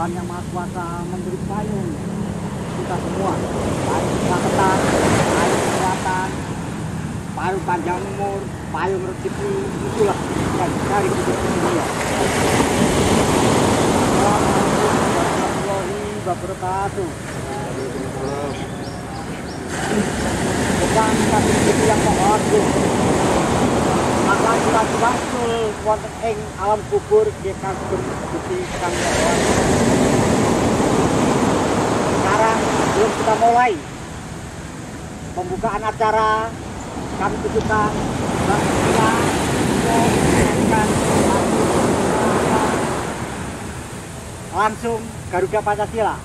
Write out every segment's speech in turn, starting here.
Tuhan Yang Maha Kuasa memberi payung kita semua, baik keselamatan, baik kesehatan, payung panjang umur, payung rezeki, itulah yang dari hidup dunia. Assalamualaikum warahmatullahi wabarakatuh. Bukan kami itu yang mengagung, maka kita bangsul wonten ing alam kubur nggih kagem Gusti Kang Maha. Sekarang sebelum kita mulai pembukaan acara, kami tujukan kita menyanyikan langsung Garuda Pancasila.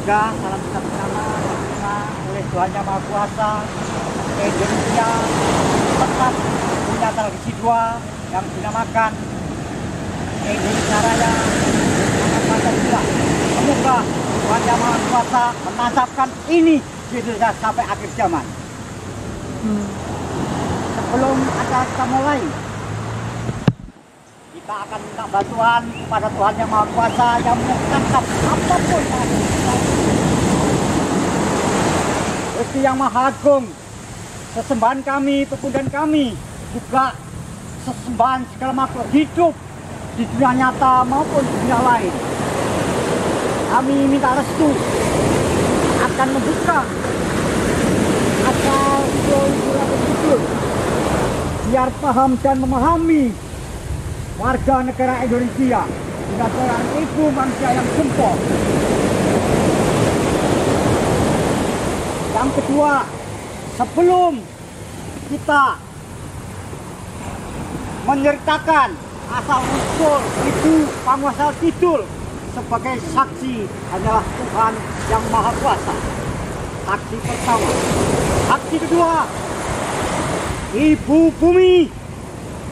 Semoga salam kita bersama oleh Tuhan Yang Maha Kuasa, Indonesia tetap punya tradisi dua yang dinamakan Indonesia Raya dengan Pancasila. Semoga Tuhan Yang Maha Kuasa menancapkan ini di Indonesia sampai akhir zaman. Sebelum acara kita mulai, kita akan minta bantuan kepada Tuhan Yang Maha Kuasa yang menetapkan apapun yang ada di kita. Gusti Yang Maha Agung, sesembahan kami, pepundhan kami, juga sesembahan segala makhluk hidup di dunia nyata maupun di dunia lain. Kami minta restu akan membuka akal pikiran biar paham dan memahami warga negara Indonesia dengan seorang ibu manusia yang jempol. Yang kedua, sebelum kita menyertakan asal-usul Ibu Panguasa Kidul sebagai saksi hanyalah Tuhan Yang Maha Kuasa. Saksi pertama. Saksi kedua, Ibu Bumi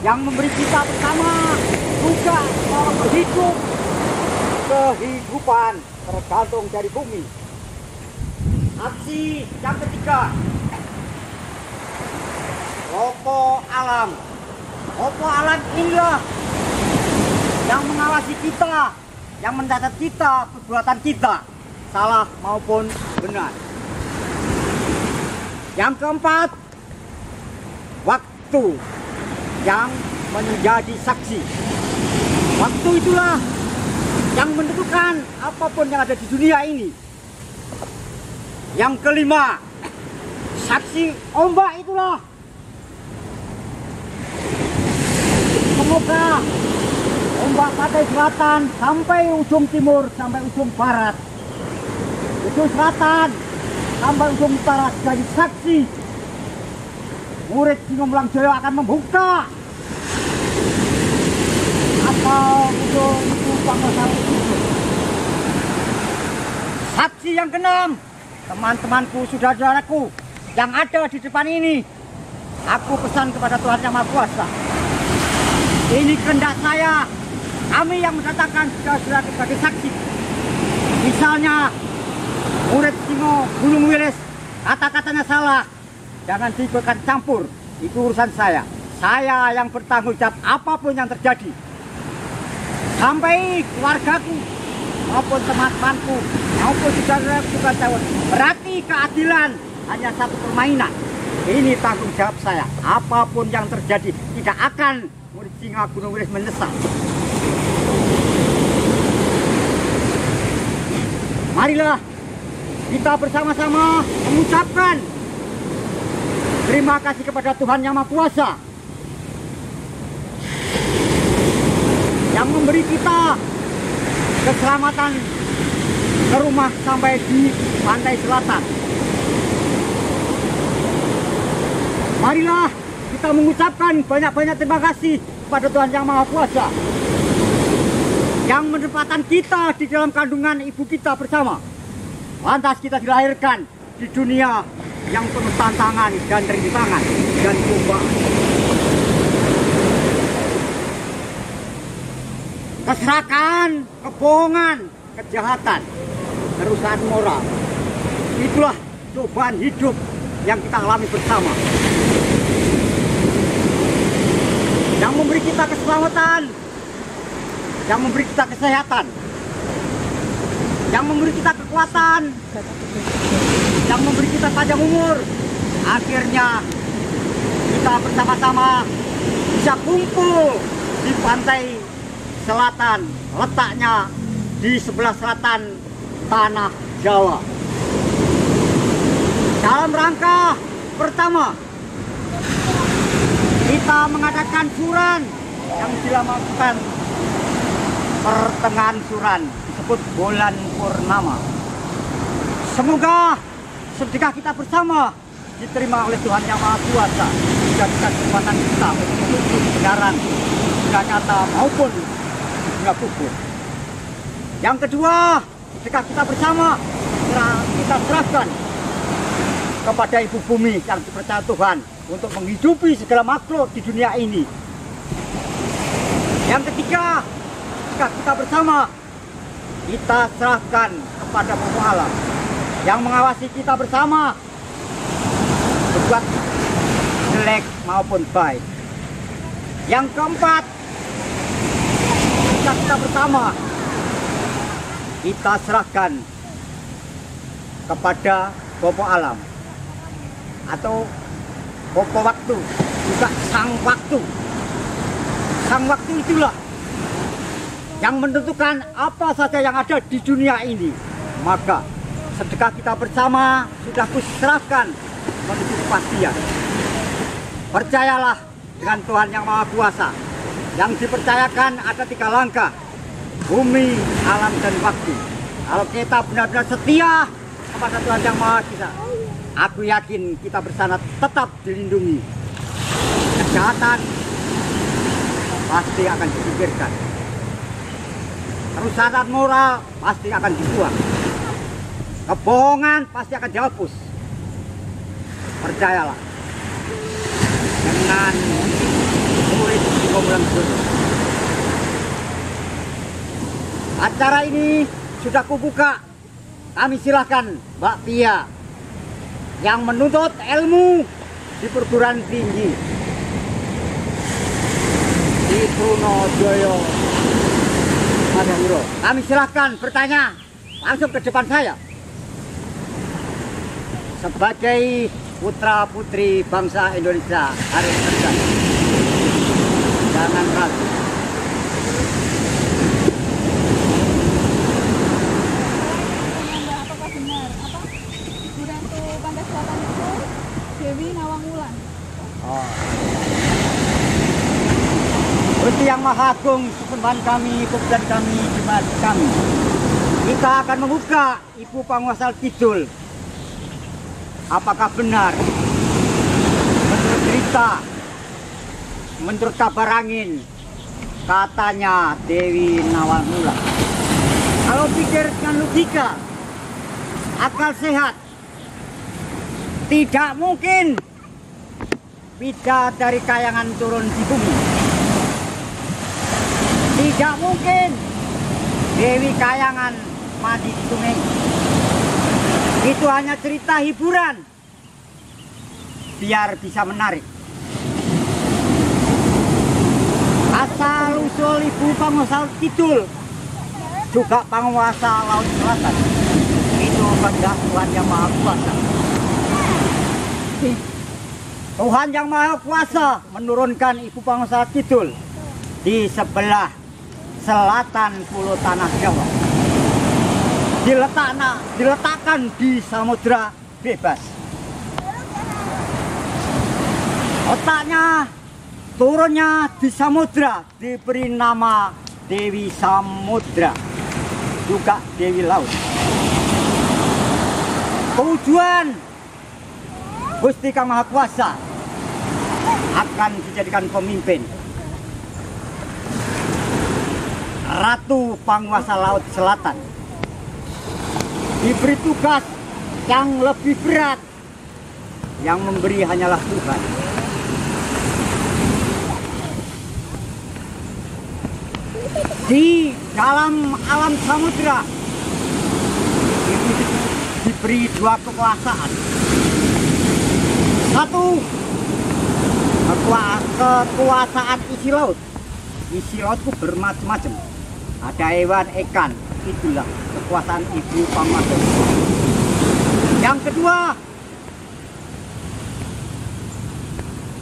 yang memberi kita bersama juga orang berhidup. Kehidupan tergantung dari bumi. Aksi yang ketiga, Opo Alam. Opo Alam inilah yang mengawasi kita, yang mencatat kita, perbuatan kita, salah maupun benar. Yang keempat, waktu yang menjadi saksi. Waktu itulah yang menentukan apapun yang ada di dunia ini. Yang kelima, saksi ombak itulah. Semoga ombak pantai selatan sampai ujung timur, sampai ujung barat, ujung selatan sampai ujung utara jadi saksi. Murid Singomlang Jaya akan membuka apa ujung itu pasal itu. Saksi yang keenam, teman-temanku, saudara-saudaraku yang ada di depan ini, aku pesan kepada Tuhan Yang Maha Kuasa. Ini kehendak saya, kami yang mendatangkan saudara-saudara sebagai saksi. Misalnya, murid Singo Gunung Wilis, kata-katanya salah, jangan diikutkan campur, itu urusan saya. Saya yang bertanggung jawab apapun yang terjadi. Sampai keluargaku, maupun teman-temanku, maupun saudara-saudara juga tahu. Berarti keadilan hanya satu permainan. Ini tanggung jawab saya. Apapun yang terjadi, tidak akan murid Singo Gunung Wilis menyesal. Marilah kita bersama-sama mengucapkan terima kasih kepada Tuhan Yang Maha Kuasa yang memberi kita keselamatan ke rumah sampai di pantai selatan. Marilah kita mengucapkan banyak-banyak terima kasih kepada Tuhan Yang Maha Kuasa yang menempatkan kita di dalam kandungan ibu kita bersama. Lantas kita dilahirkan di dunia yang penuh tantangan dan rintangan dan cobaan. Keserakahan, kebohongan, kejahatan, kerusakan moral. Itulah cobaan hidup yang kita alami bersama. Yang memberi kita keselamatan, yang memberi kita kesehatan, yang memberi kita kekuatan, yang memberi kita panjang umur. Akhirnya kita bersama-sama bisa kumpul di pantai selatan, letaknya di sebelah selatan tanah Jawa. Dalam rangka pertama, kita mengadakan suran yang dilakukan pertengahan suran, disebut bulan purnama. Semoga sedekah kita bersama diterima oleh Tuhan Yang Maha Kuasa, dijadikan kekuatan kita untuk menuju kebenaran dunia nyata maupun dunia kubur. Yang kedua, sedekah kita bersama kita serahkan kepada ibu bumi yang dipercaya Tuhan untuk menghidupi segala makhluk di dunia ini. Yang ketiga, sedekah kita bersama kita serahkan kepada Pemilik Alam yang mengawasi kita bersama, berbuat jelek maupun baik. Yang keempat, sedekah kita bersama kita serahkan kepada Bopo Alam atau Bopo Waktu, juga Sang Waktu. Sang Waktu itulah yang menentukan apa saja yang ada di dunia ini. Maka sedekah kita bersama sudah kuserahkan menuju kepastian. Percayalah dengan Tuhan Yang Maha Kuasa yang dipercayakan ada 3 langkah: bumi, alam, dan waktu. Kalau kita benar-benar setia kepada Tuhan Yang Maha Kuasa, aku yakin kita bersama tetap dilindungi. Kejahatan pasti akan disingkirkan. Kerusakan moral pasti akan dibuang. Kebohongan pasti akan dihapus. Percayalah dengan murid Singomlang Jaya. Acara ini sudah kubuka. Kami silakan Mbak Pia yang menuntut ilmu di perguruan tinggi di Trunojoyo Madura. Kami silakan bertanya langsung ke depan saya. Sebagai putra-putri bangsa Indonesia harus cerdas. Jangan ragu. Apakah benar Bu Ratu Pantai Selatan itu Dewi Nawang Wulan? Oh. Gusti Yang Maha Agung, sembahan kami, keputusan kami, jemaat kami. Kita akan membuka Ibu Panguasa Kidul. Apakah benar menurut cerita, menurut kabar angin, katanya Dewi Nawang Wulan? Kalau pikir dengan logika, akal sehat, tidak mungkin bidadari kayangan turun di bumi. Tidak mungkin Dewi Kayangan mandi di sungai. Itu hanya cerita hiburan biar bisa menarik. Asal usul Ibu Panguasa Kidul, juga penguasa Laut Selatan, itu kehendak Tuhan Yang Maha Kuasa. Tuhan Yang Maha Kuasa menurunkan Ibu Panguasa Kidul di sebelah selatan pulau Tanah Jawa. Diletakkan di samudra bebas. Otaknya turunnya di samudra, diberi nama Dewi Samudra, juga Dewi Laut. Tujuan Gusti Yang Maha Kuasa akan dijadikan pemimpin Ratu Panguasa Laut Selatan. Diberi tugas yang lebih berat, yang memberi hanyalah Tuhan. Di dalam alam samudra diberi dua kekuasaan. Satu, kekuasaan isi laut. Isi laut itu bermacam-macam. Ada hewan, ikan, itulah kekuasaan Ibu Panguasa. Yang kedua,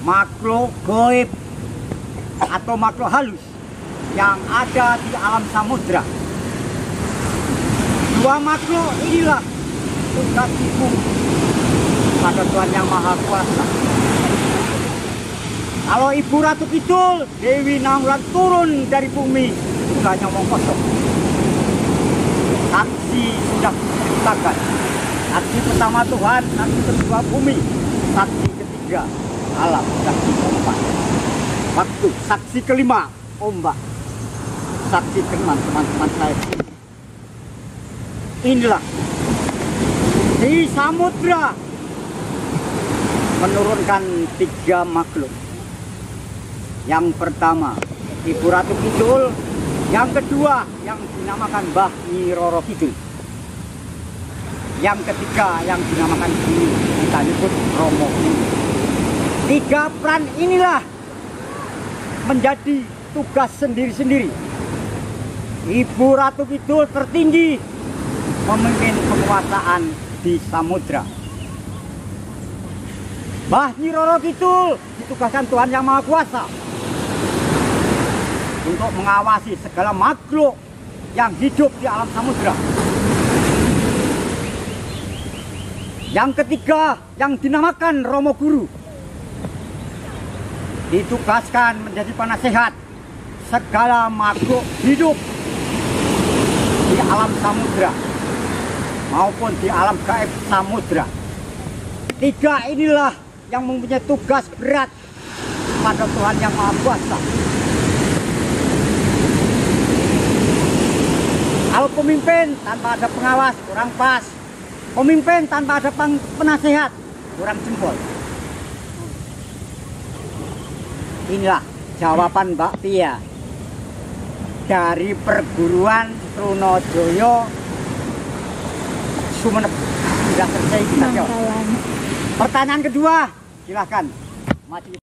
makhluk gaib atau makhluk halus yang ada di alam samudra. Dua makhluk inilah tugas Ibu pada Tuhan Yang Maha Kuasa. Kalau Ibu Ratu Kidul, Dewi Nawang Wulan turun dari bumi, bukan ngomong kosong. Saksi sudah diciptakan. Saksi pertama Tuhan, saksi kedua bumi, saksi ketiga alam, saksi keempat waktu, saksi kelima ombak, saksi keenam teman-teman saya. Inilah di samudra menurunkan tiga makhluk. Yang pertama Ibu Ratu Kidul, yang kedua yang dinamakan Mbah Nyi Roro Kidul, yang ketiga yang dinamakan ini kita nyebut Romo Kidul. Tiga peran inilah menjadi tugas sendiri-sendiri. Ibu Ratu Kidul tertinggi memimpin kekuasaan di samudra. Mbah Nyi Roro Kidul ditugaskan Tuhan Yang Maha Kuasa untuk mengawasi segala makhluk yang hidup di alam samudra. Yang ketiga yang dinamakan Romo Guru ditugaskan menjadi penasehat segala makhluk hidup di alam samudra maupun di alam gaib samudra. Tiga inilah yang mempunyai tugas berat pada Tuhan Yang Maha Kuasa. Kalau pemimpin tanpa ada pengawas kurang pas, pemimpin tanpa ada penasehat kurang jempol. Inilah jawaban Mbak Pia dari perguruan Trunojoyo Sumeneb. Sudah selesai kita jawab. Pertanyaan kedua, silahkan maju.